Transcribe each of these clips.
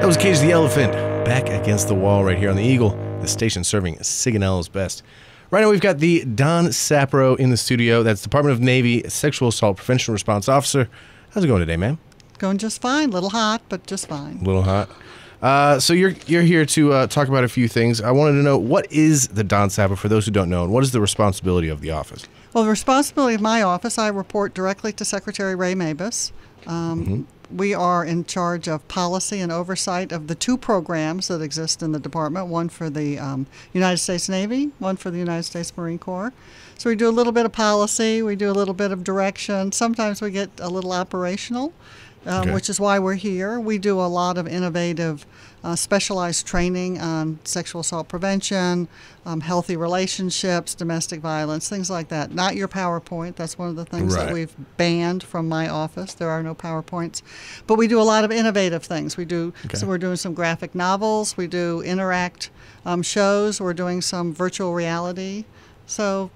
That was Cage the Elephant, back against the wall right here on the Eagle, the station serving Sigonella's best. Right now we've got the Don Sabbath in the studio. That's Department of Navy Sexual Assault Prevention Response Officer. How's it going today, ma'am? Going just fine. A little hot, but just fine. A little hot. So you're here to talk about a few things. I wanted to know, what is the Don Sabbath for those who don't know, and what is the responsibility of the office? Well, the responsibility of my office, I report directly to Secretary Ray Mabus. We are in charge of policy and oversight of the two programs that exist in the department, one for the United States Navy, one for the United States Marine Corps. So we do a little bit of policy, we do a little bit of direction. Sometimes we get a little operational, which is why we're here. We do a lot of innovative specialized training on sexual assault prevention, healthy relationships, domestic violence, things like that. Not your PowerPoint. That's one of the things that we've banned from my office. There are no PowerPoints. But we do a lot of innovative things. We do, so we're doing some graphic novels. We do interact shows. We're doing some virtual reality. So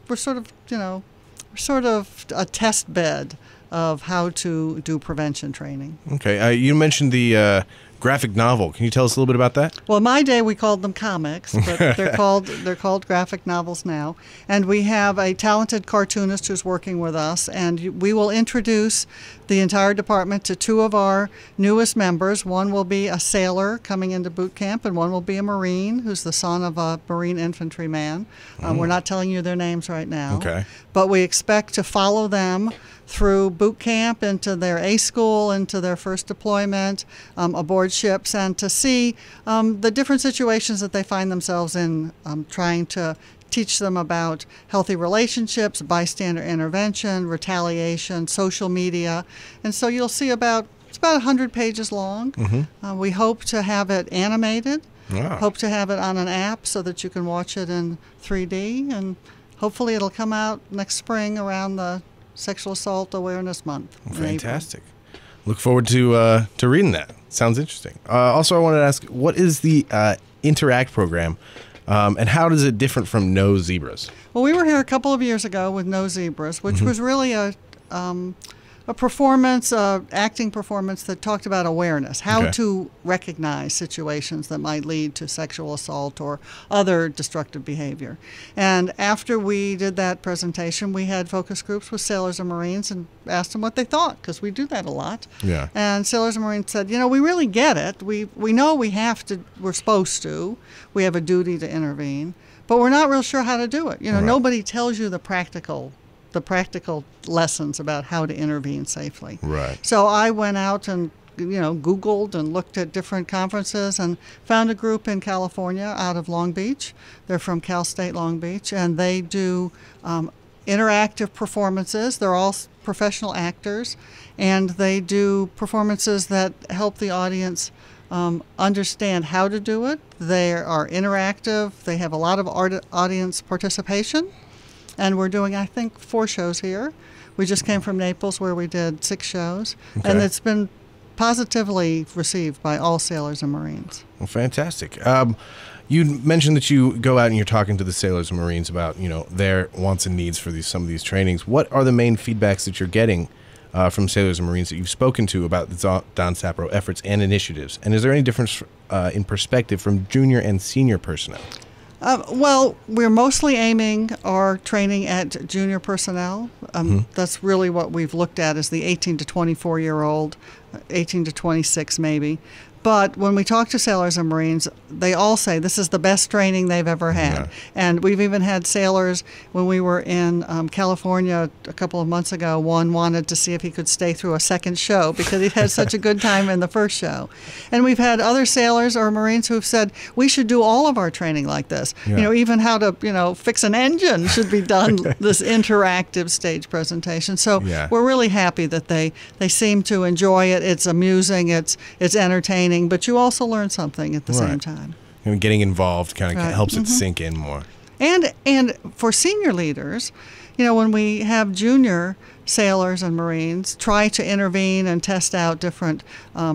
we're sort of, a test bed of how to do prevention training. Okay. You mentioned the graphic novel. Can you tell us a little bit about that? Well, in my day we called them comics, but they're called graphic novels now. And we have a talented cartoonist who's working with us, and we will introduce the entire department to two of our newest members. One will be a sailor coming into boot camp, and one will be a Marine who's the son of a Marine infantryman. We're not telling you their names right now. Okay. But we expect to follow them through boot camp, into their A school, into their first deployment, aboard ships, and to see the different situations that they find themselves in, trying to teach them about healthy relationships, bystander intervention, retaliation, social media. And so you'll see it's about 100 pages long. We hope to have it animated, hope to have it on an app so that you can watch it in 3D, and hopefully it'll come out next spring around the Sexual Assault Awareness Month. Fantastic. Look forward to reading that. Sounds interesting. Also, I wanted to ask, what is the Interact program, and how does it differ from No Zebras? Well, we were here a couple of years ago with No Zebras, which was really a performance, acting performance that talked about awareness, how to recognize situations that might lead to sexual assault or other destructive behavior. And after we did that presentation, we had focus groups with sailors and Marines and asked them what they thought, because we do that a lot. Yeah. And sailors and Marines said, we really get it. We know we're supposed to. We have a duty to intervene, but we're not real sure how to do it. Nobody tells you the practical lessons about how to intervene safely. Right. So I went out and Googled and looked at different conferences and found a group in California out of Long Beach. They're from Cal State Long Beach, and they do interactive performances. They're all professional actors, and they do performances that help the audience understand how to do it. They are interactive. They have a lot of audience participation. And we're doing, I think, 4 shows here. We just came from Naples, where we did 6 shows. And it's been positively received by all sailors and Marines. Well, fantastic. You mentioned that you go out and you're talking to the sailors and Marines about, their wants and needs for some of these trainings. What are the main feedbacks that you're getting from sailors and Marines that you've spoken to about the Don Sabbath efforts and initiatives? And is there any difference in perspective from junior and senior personnel? Well, we're mostly aiming our training at junior personnel. That's really what we've looked at, is the 18 to 24-year-old, 18 to 26 maybe. But when we talk to sailors and Marines, they all say this is the best training they've ever had. Yeah. And we've even had sailors, when we were in California a couple of months ago, one wanted to see if he could stay through a second show because he had such a good time in the first show. And we've had other sailors or Marines who've said, we should do all of our training like this. Yeah. Even how to, fix an engine should be done, this interactive stage presentation. So we're really happy that they seem to enjoy it. It's amusing, it's entertaining. But you also learn something at the same time. Getting involved kind of helps it sink in more. And for senior leaders, when we have junior sailors and Marines try to intervene and test out different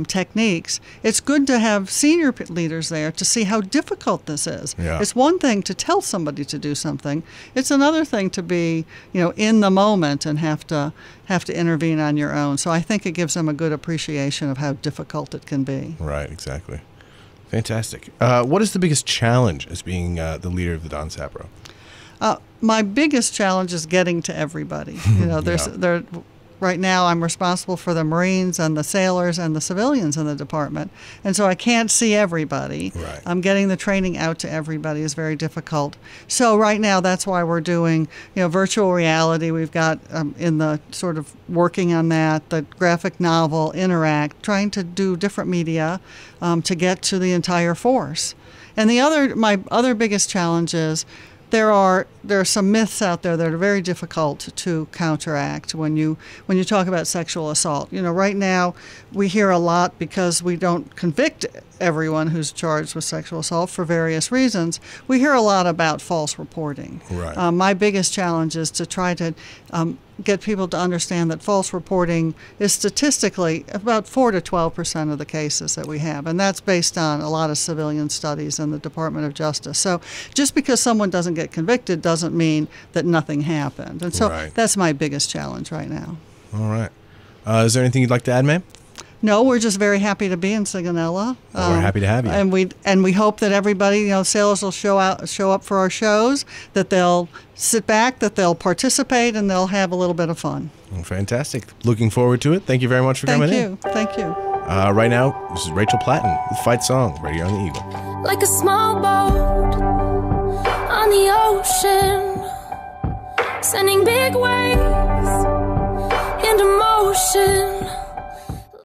techniques, it's good to have senior leaders there to see how difficult this is. Yeah. It's one thing to tell somebody to do something. It's another thing to be, in the moment and have to intervene on your own. So I think it gives them a good appreciation of how difficult it can be. Right, exactly. Fantastic. What is the biggest challenge as being the leader of the Don SAPRO? My biggest challenge is getting to everybody. Right now I'm responsible for the Marines and the sailors and the civilians in the department, and so I can't see everybody. Right. Getting the training out to everybody is very difficult. So right now that's why we're doing virtual reality. We've got in the sort of working on that, the graphic novel, Interact, trying to do different media to get to the entire force. And my other biggest challenge is there are some myths out there that are very difficult to counteract when you talk about sexual assault. Right now we hear a lot, because we don't convict everyone who's charged with sexual assault for various reasons. We hear a lot about false reporting. Right. My biggest challenge is to try to get people to understand that false reporting is statistically about 4 to 12% of the cases that we have, and that's based on a lot of civilian studies in the Department of Justice. So just because someone doesn't get convicted doesn't mean that nothing happened, and so that's my biggest challenge right now. All right. Is there anything you'd like to add, ma'am? No, we're just very happy to be in Sigonella. Well, we're happy to have you. And we hope that everybody, sailors will show up for our shows, that they'll sit back, that they'll participate, and they'll have a little bit of fun. Well, fantastic. Looking forward to it. Thank you very much for coming in. Thank you. Right now, this is Rachel Platten with Fight Song, right here on the Eagle. Like a small boat on the ocean, sending big waves into motion.